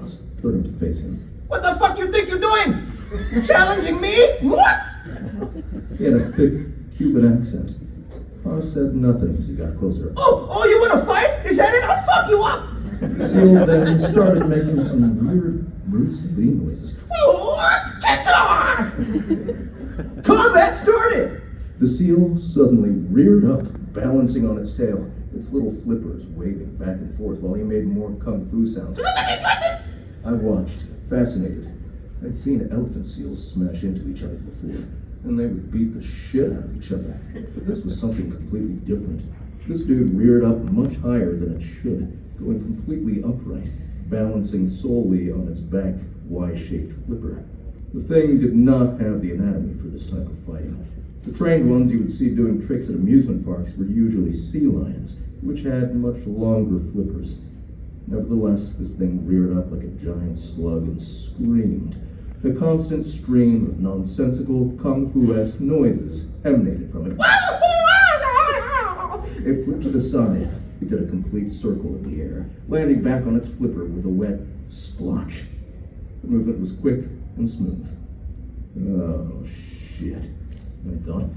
Paz, turning to face him. What the fuck you think you're doing? You challenging me? What? He had a thick Cuban accent. Paz said nothing as he got closer. Oh, you wanna fight? Is that it? I'll fuck you up! The seal then started making some weird Bruce Lee noises. Get on! Combat started! The seal suddenly reared up, balancing on its tail, its little flippers waving back and forth while he made more kung fu sounds. I watched, fascinated. I'd seen elephant seals smash into each other before, and they would beat the shit out of each other. But this was something completely different. This dude reared up much higher than it should, going completely upright, balancing solely on its back Y-shaped flipper. The thing did not have the anatomy for this type of fighting. The trained ones you would see doing tricks at amusement parks were usually sea lions, which had much longer flippers. Nevertheless, this thing reared up like a giant slug and screamed. The constant stream of nonsensical, kung fu-esque noises emanated from it. It flipped to the side. It did a complete circle in the air, landing back on its flipper with a wet splotch. The movement was quick and smooth. Oh, shit, I thought.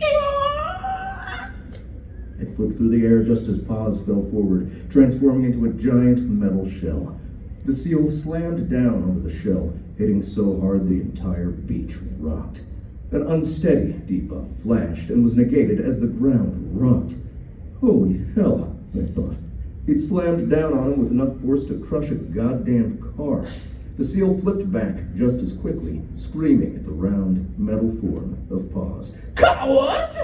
It flipped through the air just as Paz fell forward, transforming into a giant metal shell. The seal slammed down onto the shell, hitting so hard the entire beach rocked. An unsteady debuff flashed and was negated as the ground rocked. Holy hell, I thought. He'd slammed down on him with enough force to crush a goddamn car. The seal flipped back just as quickly, screaming at the round, metal form of Paz. Coward!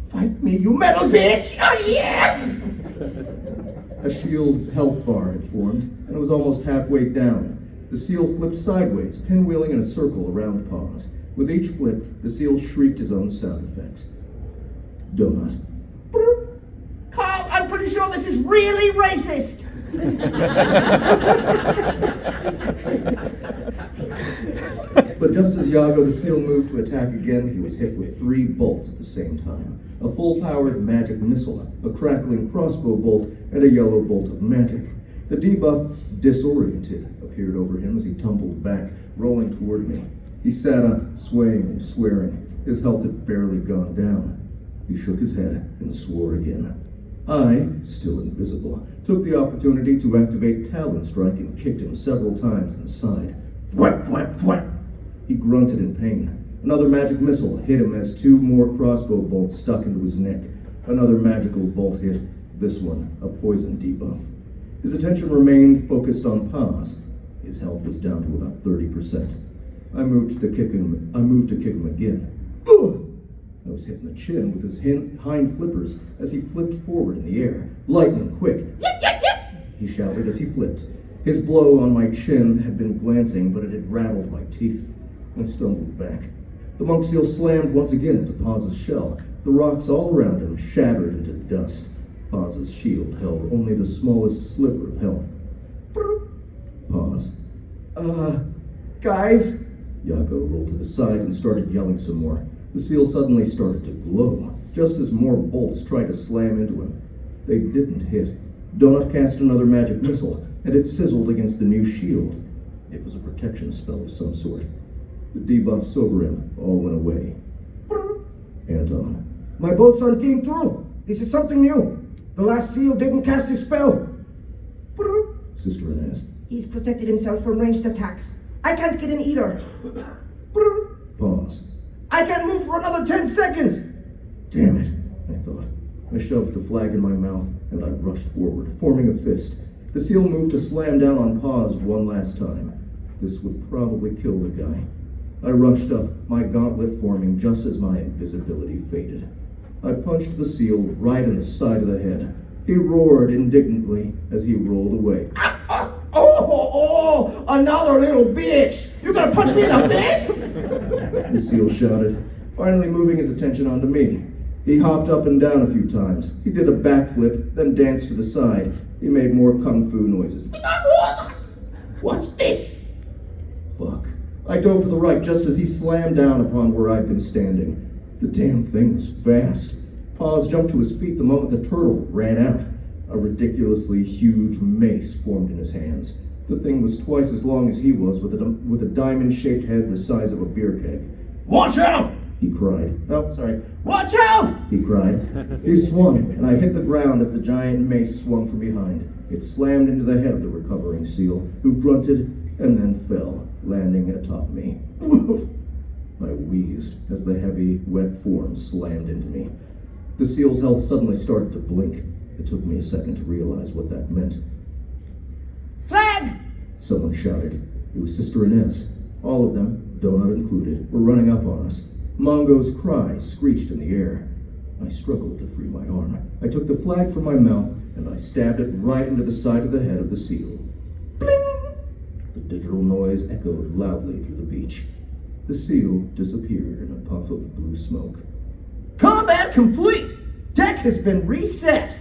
Fight me, you metal bitch! Oh, yeah! A shield health bar had formed, and it was almost halfway down. The seal flipped sideways, pinwheeling in a circle around Paz. With each flip, the seal shrieked his own sound effects. Donut. Carl, I'm pretty sure this is really racist! But just as Iago the seal moved to attack again, he was hit with 3 bolts at the same time. A full-powered magic missile, a crackling crossbow bolt, and a yellow bolt of magic. The debuff, disoriented, appeared over him as he tumbled back, rolling toward me. He sat up, swaying and swearing. His health had barely gone down. He shook his head and swore again. I, still invisible, took the opportunity to activate Talon Strike and kicked him several times in the side. Thwap, thwap, thwap! He grunted in pain. Another magic missile hit him as 2 more crossbow bolts stuck into his neck. Another magical bolt hit, this one a poison debuff. His attention remained focused on Paz. His health was down to about 30%. I moved to kick him again. Ugh! I was hit in the chin with his hind flippers as he flipped forward in the air. Lightning quick. Yip, yip, yip! He shouted as he flipped. His blow on my chin had been glancing, but it had rattled my teeth. I stumbled back. The monk seal slammed once again into Paz's shell. The rocks all around him shattered into dust. Paz's shield held only the smallest sliver of health. Paz. Guys? Iago rolled to the side and started yelling some more. The seal suddenly started to glow, just as more bolts tried to slam into him. They didn't hit. Donut cast another magic missile, and it sizzled against the new shield. It was a protection spell of some sort. The debuffs over him all went away. Anton. My bolts aren't getting through. This is something new. The last seal didn't cast his spell. Sister asked. He's protected himself from ranged attacks. I can't get in either. Pause. I can't move for another 10 seconds. Damn it, I thought. I shoved the flag in my mouth, and I rushed forward, forming a fist. The seal moved to slam down on Paz one last time. This would probably kill the guy. I rushed up, my gauntlet forming just as my invisibility faded. I punched the seal right in the side of the head. He roared indignantly as he rolled away. Oh, another little bitch! You're gonna punch me in the face? The seal shouted, finally moving his attention onto me. He hopped up and down a few times. He did a backflip, then danced to the side. He made more kung fu noises. What's this? Fuck. I dove to the right just as he slammed down upon where I'd been standing. The damn thing was fast. Paz jumped to his feet the moment the turtle ran out. A ridiculously huge mace formed in his hands. The thing was twice as long as he was, with a diamond-shaped head the size of a beer keg. Watch out! He cried. Oh, sorry. Watch out! He cried. He swung, and I hit the ground as the giant mace swung from behind. It slammed into the head of the recovering seal, who grunted and then fell, landing atop me. I wheezed as the heavy, wet form slammed into me. The seal's health suddenly started to blink. It took me a second to realize what that meant. Flag! Someone shouted. It was Sister Inez. All of them, Donut included, were running up on us. Mongo's cry screeched in the air. I struggled to free my arm. I took the flag from my mouth and I stabbed it right into the side of the head of the seal. Bling! The digital noise echoed loudly through the beach. The seal disappeared in a puff of blue smoke. Combat complete! Deck has been reset!